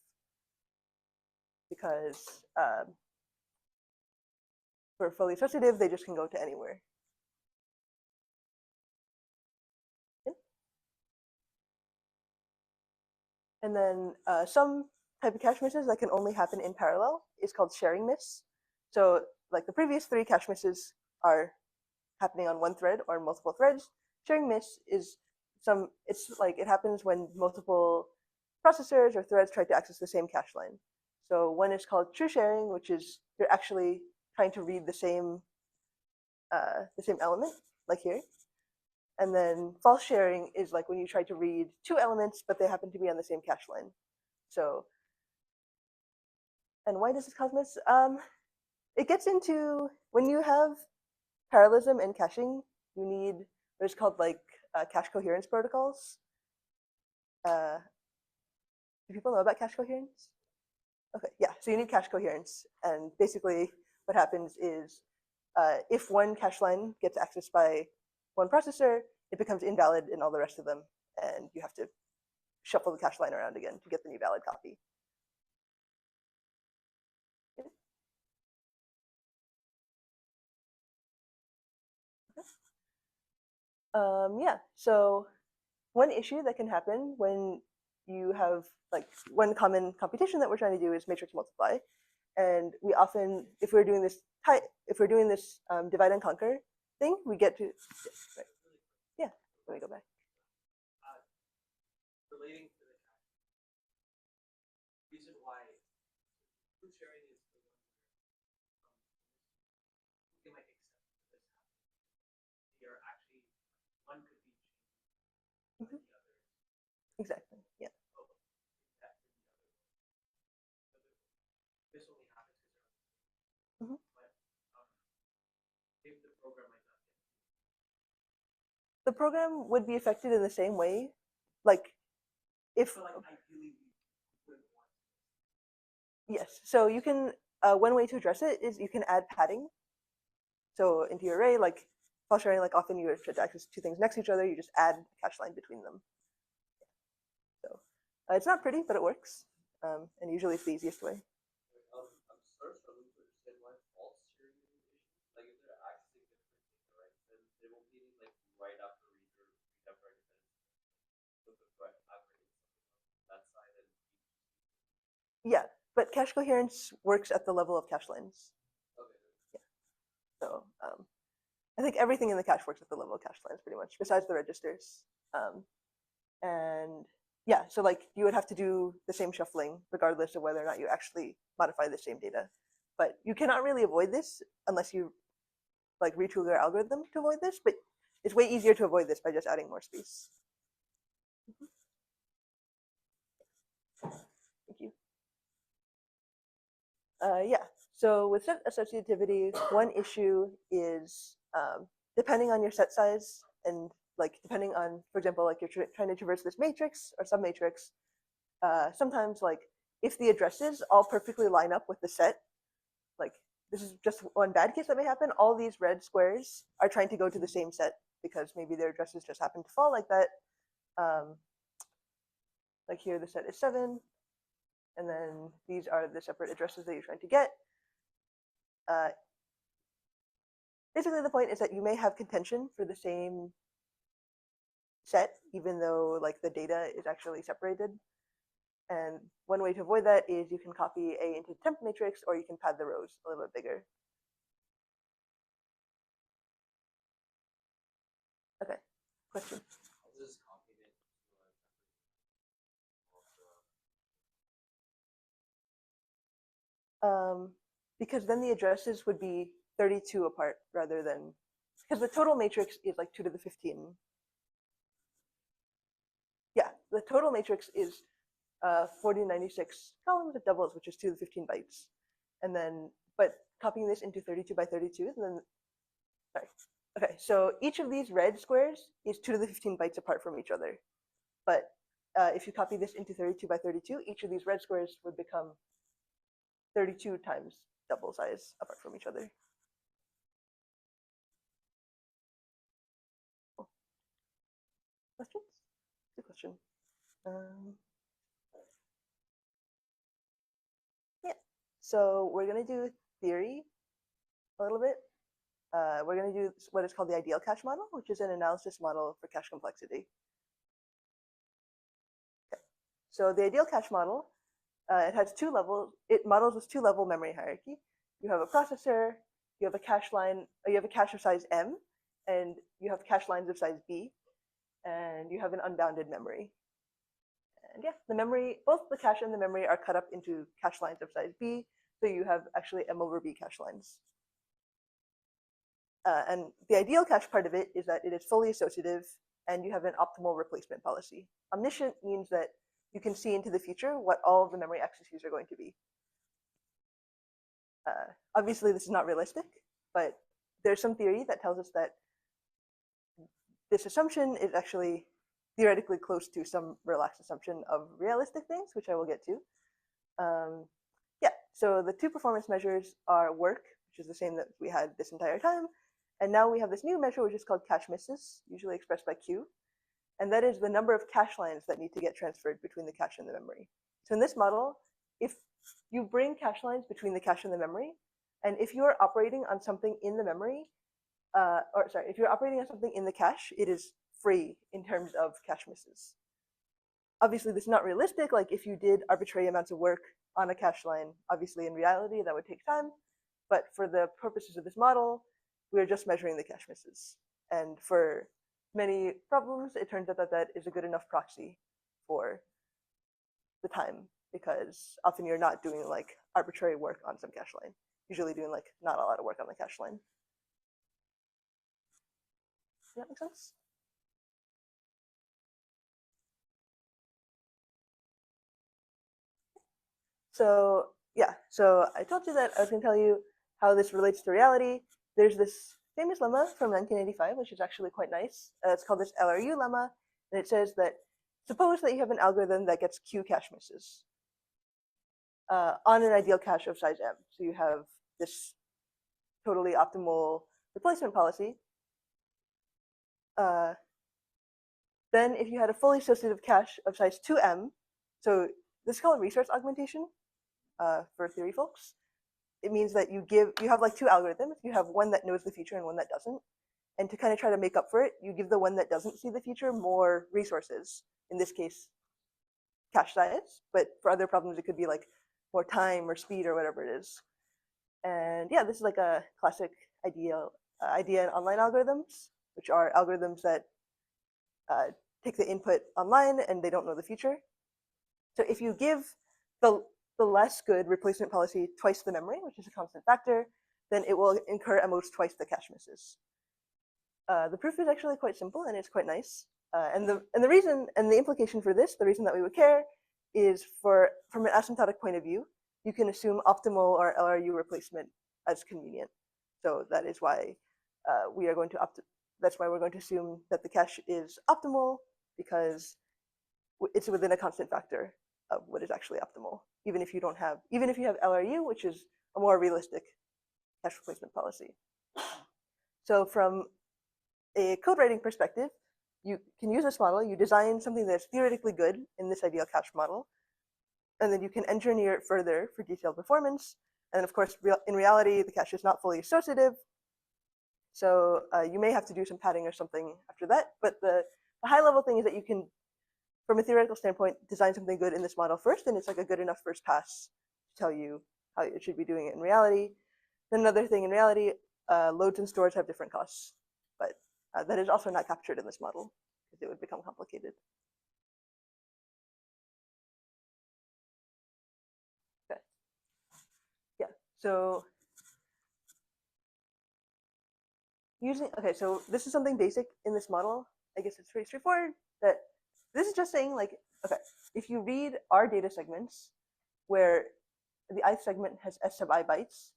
Because for fully associative, they just can go to anywhere. Okay. And then some type of cache misses that can only happen in parallel is called sharing miss. So like the previous 3 cache misses are happening on one thread or multiple threads. Sharing miss is it's like it happens when multiple processors or threads try to access the same cache line. So one is called true sharing, which is you're actually trying to read the same element, like here. And then false sharing is like when you try to read 2 elements, but they happen to be on the same cache line. So, and why does this cause miss? It gets into when you have parallelism and caching, you need what is called like cache coherence protocols. Do people know about cache coherence? Okay, yeah, so you need cache coherence. And basically what happens is if one cache line gets accessed by one processor, it becomes invalid in all the rest of them. And you have to shuffle the cache line around again to get the new valid copy. Yeah, so one issue that can happen when you have like one common computation that we're trying to do is matrix multiply. And we often, if we're doing this divide and conquer thing, we get to, right. Yeah, let me go back. Relating to the cache, reason why food sharing is the one where you can like accept this happening. You're actually one could be changed by the other. Exactly. Yeah. Oh, that could be the other. This only happens because but if the program might not get The program would be affected in the same way, like if so like ideally we would want yes. So you can one way to address it is you can add padding. So into your array, like file sharing, like often you try to access 2 things next to each other, you just add a cache line between them. So it's not pretty, but it works, and usually it's the easiest way. I'm sort of struggling to understand why false sharing is an issue. Like if they're accessing different things, right, then they won't be like right after read or read after independence. So the right after that side and Yeah, but cache coherence works at the level of cache lines. okay. Yeah. So I think everything in the cache works at the level of cache lines pretty much, besides the registers. And yeah, so like you would have to do the same shuffling regardless of whether or not you actually modify the same data. But you cannot really avoid this unless you like retool your algorithm to avoid this, but it's way easier to avoid this by just adding more space. Thank you. Yeah, so with set associativity, one issue is depending on your set size and like depending on, for example, like you're trying to traverse this matrix or submatrix, sometimes like if the addresses all perfectly line up with the set, like this is just one bad case that may happen, all these red squares are trying to go to the same set because maybe their addresses just happen to fall like that. Like here, the set is 7, and then these are the separate addresses that you're trying to get. Basically, the point is that you may have contention for the same set, even though like the data is actually separated. And one way to avoid that is you can copy A into temp matrix, or you can pad the rows a little bit bigger. Okay, question? This is confident Because then the addresses would be 32 apart rather than because the total matrix is like 2 to the 15. Yeah, the total matrix is 4096 columns of doubles, which is 2 to the 15 bytes. And then, but copying this into 32 by 32, and then, sorry. Okay, so each of these red squares is 2 to the 15 bytes apart from each other. But if you copy this into 32 by 32, each of these red squares would become 32 times double size apart from each other. Questions? Good question. Yeah, so we're going to do theory a little bit. We're going to do what is called the ideal cache model, which is an analysis model for cache complexity. Okay. So the ideal cache model, it has 2 levels. It models with 2-level memory hierarchy. You have a processor, you have a cache line, you have a cache of size M, and you have cache lines of size B, and you have an unbounded memory. And yeah, the memory, both the cache and the memory are cut up into cache lines of size B, so you have actually M over B cache lines. And the ideal cache part of it is that it is fully associative and you have an optimal replacement policy. Omniscient means that you can see into the future what all of the memory accesses are going to be. Obviously, this is not realistic, but there's some theory that tells us that this assumption is actually theoretically close to some relaxed assumption of realistic things, which I will get to. Yeah, so the 2 performance measures are work, which is the same that we had this entire time. And now we have this new measure, which is called cache misses, usually expressed by Q. And that is the number of cache lines that need to get transferred between the cache and the memory. So in this model, if you bring cache lines between the cache and the memory, and if you are operating on something in the memory, if you're operating on something in the cache, it is free in terms of cache misses. Obviously, this is not realistic. Like if you did arbitrary amounts of work on a cache line, obviously in reality, that would take time. But for the purposes of this model, we are just measuring the cache misses. And for many problems, it turns out that that is a good enough proxy for the time, because often you're not doing like arbitrary work on some cache line. Usually doing like not a lot of work on the cache line. Does that make sense? So yeah, so I told you that I was going to tell you how this relates to reality. There's this famous lemma from 1985, which is actually quite nice. It's called this LRU lemma, and it says that suppose that you have an algorithm that gets Q cache misses on an ideal cache of size M. So you have this totally optimal replacement policy. Then if you had a fully associative cache of size 2M, so this is called resource augmentation for theory folks. It means that you have like 2 algorithms. You have one that knows the future and one that doesn't. And to kind of try to make up for it, you give the one that doesn't see the future more resources. In this case, cache size. But for other problems, it could be like more time or speed or whatever it is. And yeah, this is like a classic idea in online algorithms, which are algorithms that take the input online and they don't know the future. So if you give the less good replacement policy twice the memory, which is a constant factor, then it will incur at most twice the cache misses. The proof is actually quite simple and it's quite nice. And the reason and the implication for this, the reason that we would care, is from an asymptotic point of view, you can assume optimal or LRU replacement as convenient. So that is why we're going to assume that the cache is optimal, because it's within a constant factor of what is actually optimal, even if you have LRU, which is a more realistic cache replacement policy. So from a code writing perspective, you can use this model, you design something that's theoretically good in this ideal cache model, and then you can engineer it further for detailed performance. And of course, in reality, the cache is not fully associative. So you may have to do some padding or something after that. But the high level thing is that you can, from a theoretical standpoint, design something good in this model first, and it's like a good enough first pass to tell you how it should be doing it in reality. Then another thing in reality, loads and stores have different costs, but that is also not captured in this model because it would become complicated. Okay. Yeah, so okay, so this is something basic in this model. I guess it's pretty straightforward that this is just saying like, okay, if you read our data segments where the ith segment has s sub I bytes,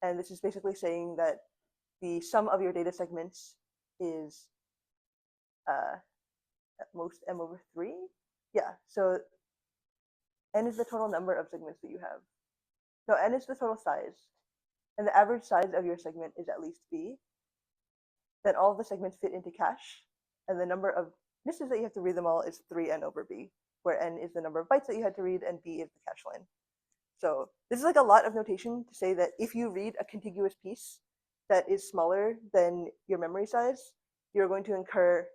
and this is basically saying that the sum of your data segments is at most m over 3. Yeah, so n is the total number of segments that you have. No, n is the total size, and the average size of your segment is at least b. Then all of the segments fit into cache, and the number of misses that you have to read them all is 3n over b, where n is the number of bytes that you had to read, and b is the cache line. So this is like a lot of notation to say that if you read a contiguous piece that is smaller than your memory size, you're going to incur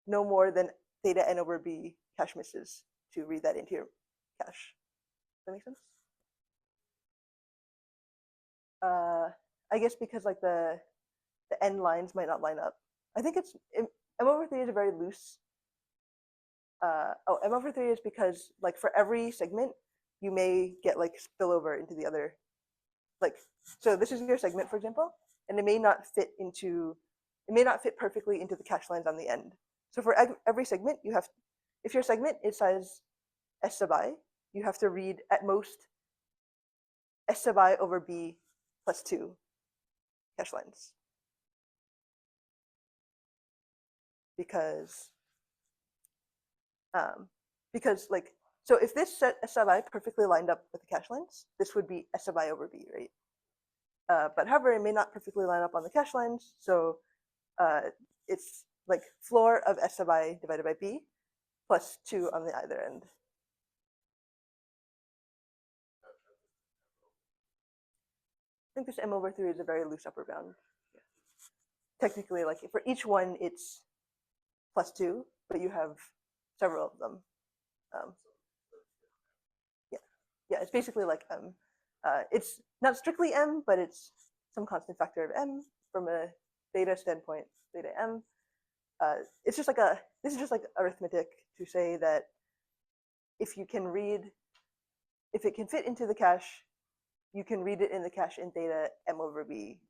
no more than theta n over b cache misses to read that into your cache. Does that make sense? I guess because like the n lines might not line up. I think it's m over 3 is a very loose. M over 3 is because like for every segment, you may get like spillover into the other. Like, so this is your segment, for example, and it may not fit perfectly into the cache lines on the end. So for every segment, you have, if your segment is size s sub I, you have to read at most s sub I over b plus 2 cache lines. Because like, so if this set s sub I perfectly lined up with the cache lines, this would be s sub I over b, right? But however, it may not perfectly line up on the cache lines, so it's like floor of s sub I divided by b plus 2 on the either end. I think this m over 3 is a very loose upper bound. Yeah. Technically, like for each one, it's plus 2, but you have several of them. Yeah, it's basically like m. It's not strictly m, but it's some constant factor of m from a theta standpoint, theta m. It's just like this is just like arithmetic to say that if you can read, if it can fit into the cache, you can read it in the cache in theta m over b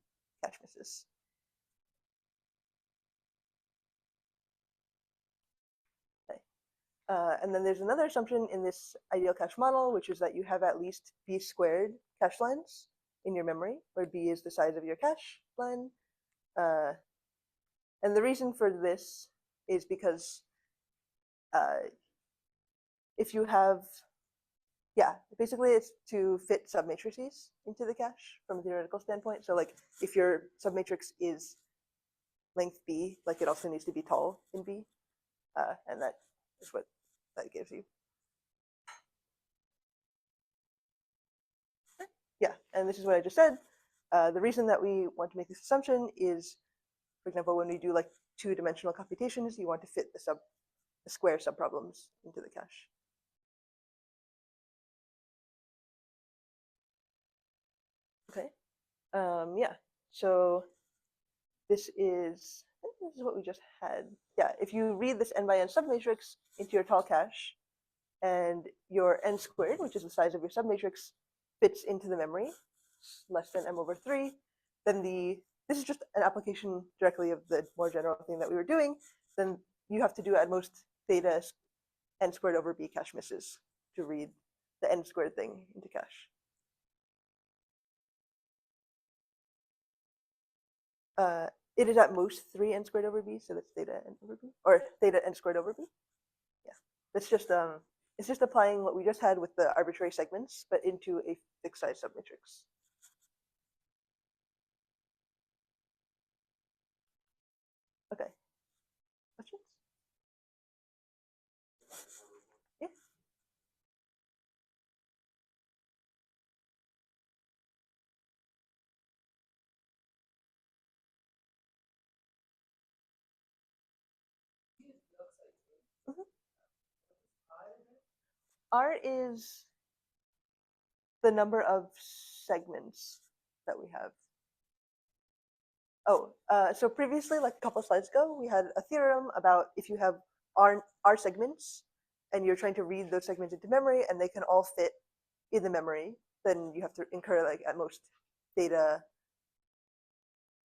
cache misses. Okay. And then there's another assumption in this ideal cache model, which is that you have at least b squared cache lines in your memory, where b is the size of your cache line. And the reason for this is because if you have, yeah, basically it's to fit submatrices into the cache from a theoretical standpoint. So like if your submatrix is length b, like it also needs to be tall in b, and that is what that gives you. Yeah, and this is what I just said. The reason that we want to make this assumption is, for example, when we do like two-dimensional computations, you want to fit the square subproblems into the cache. Okay. Yeah. So this is what we just had. Yeah. If you read this n by n submatrix into your tall cache, and your n squared, which is the size of your submatrix, fits into the memory, less than m over 3, then this is just an application directly of the more general thing that we were doing. Then you have to do at most theta n squared over b cache misses to read the n squared thing into cache. It is at most 3n squared over b, so that's theta n over b, or theta n squared over b. Yeah, that's just it's just applying what we just had with the arbitrary segments, but into a fixed size submatrix. Okay. Questions? Yeah. Mhm. R is the number of segments that we have. Oh, so previously, like a couple of slides ago, we had a theorem about if you have R segments and you're trying to read those segments into memory and they can all fit in the memory, then you have to incur like at most theta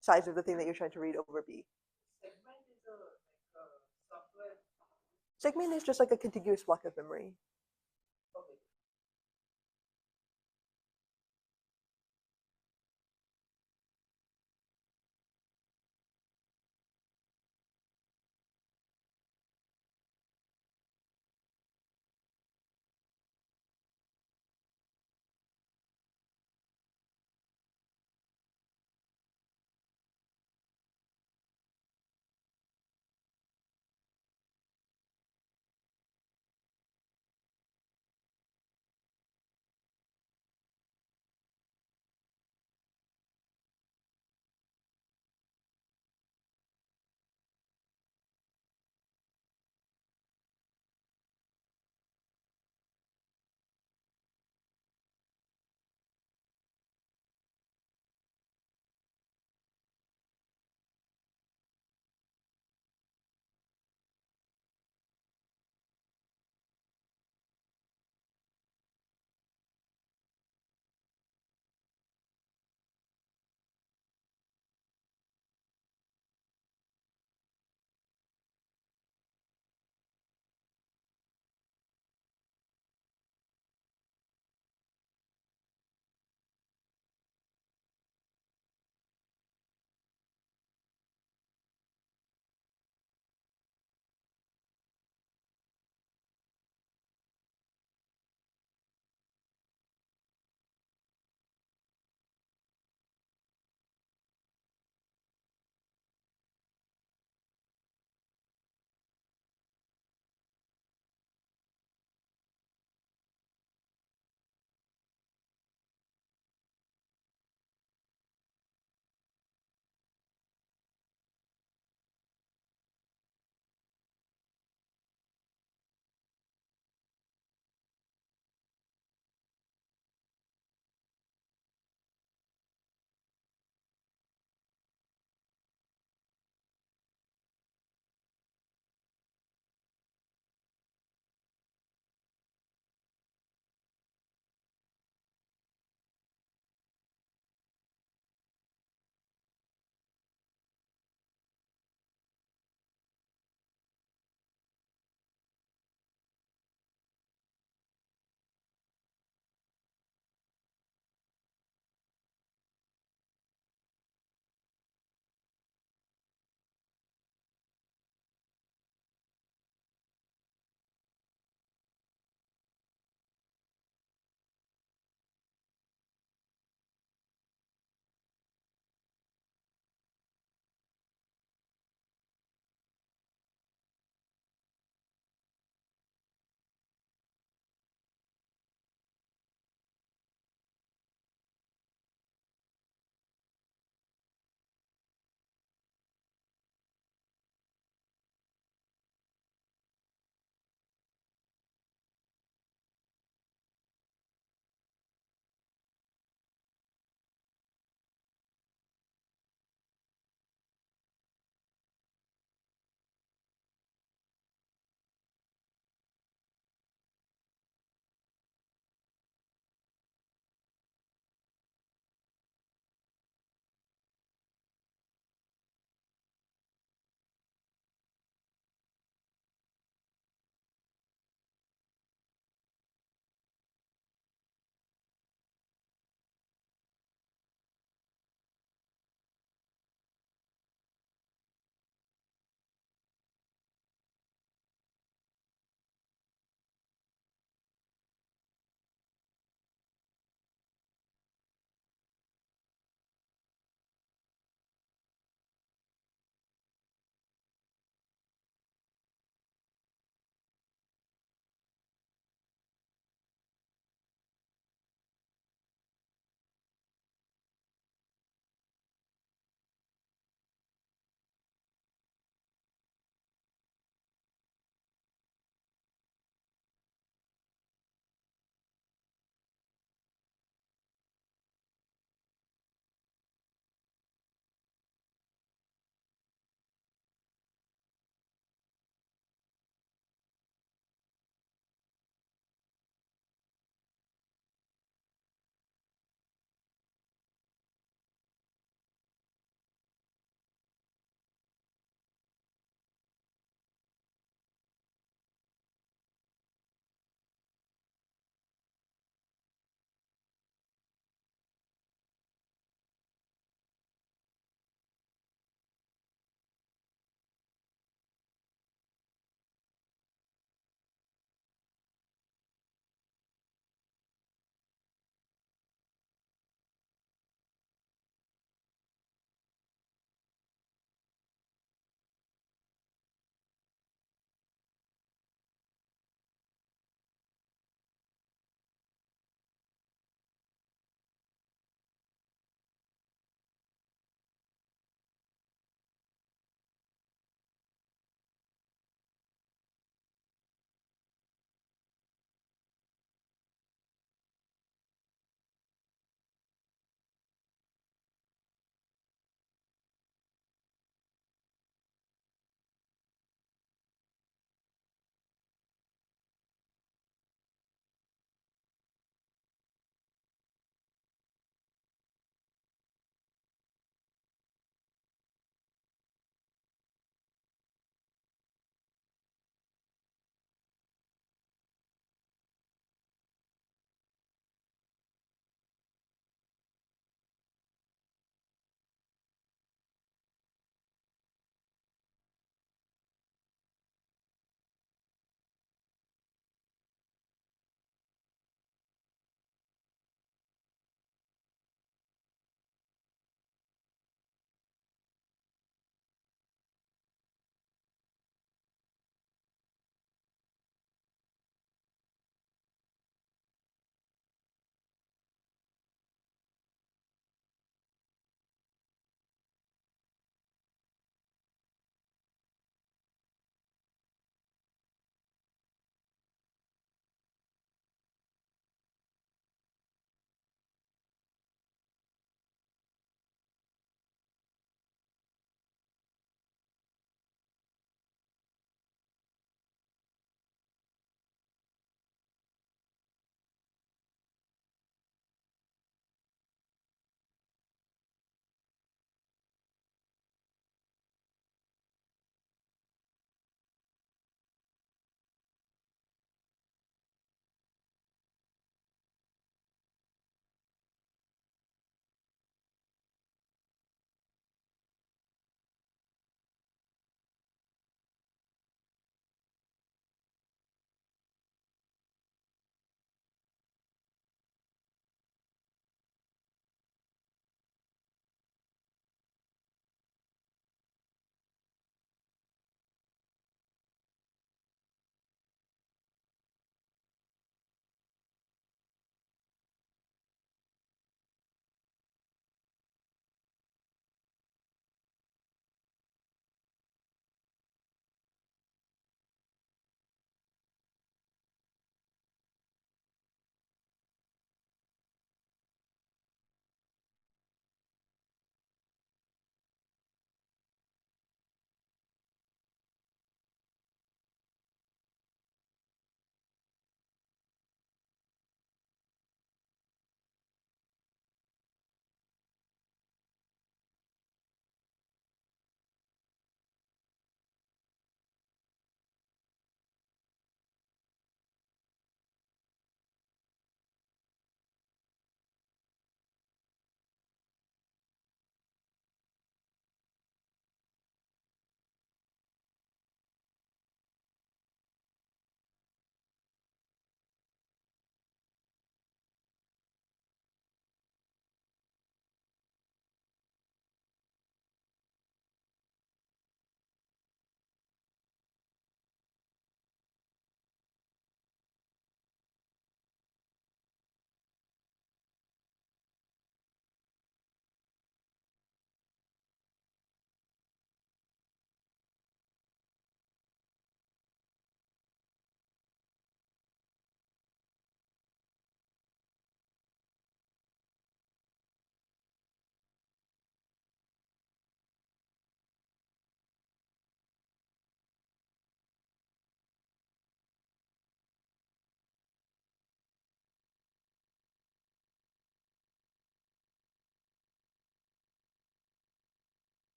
size of the thing that you're trying to read over B. Segment is a like a software. Segment is just like a contiguous block of memory. Okay.